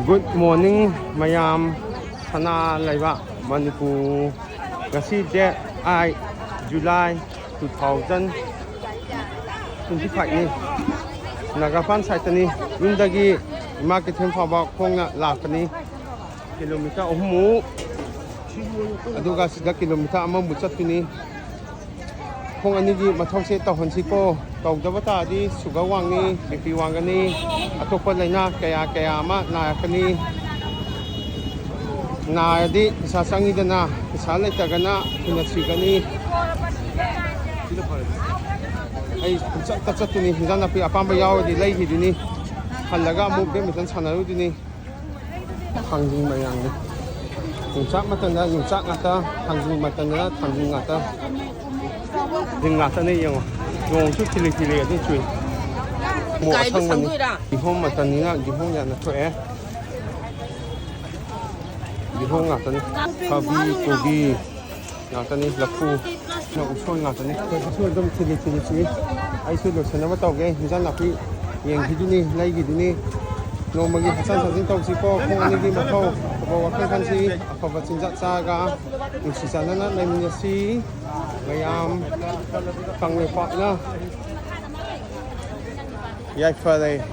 Good morning, mayam. Sana laiba Manipur. Ngasi date 8 July 2025 ni. Nagapan site ni yundagi Ema Keithel fouba khongna lakani kilometer 3 aduga sida kilometer amamu chatpini khong anigi mathause tawhansiko tawdaba taadi sugar wangni bp wangani atopa laina kaya ama nakani naadi pisa sangidana pisa laitagana kinasigani ay chatuni hidana pi apamba yawdi laihiduni halaga mu be mitan sanaruduni hangjing mayangni yungchak matanda yungchak ngata hangjing matanda hangjing ngata ngata ne yang yong chu kili adu chui mo thangmani gihom matanina gihom ya na thoe gihom ngata ni kabi kobi ngata ni lapu na usoi ngata ni so dum kili ai su lo sanama tawge hinjan lapi yang hiduni lai giduni Nongmagi hakchng sajel tawsi ko khong anigi mathau abo wakhan khansi afaba chinja chaga insisanana naimnasi mayam kangle pa na yai fare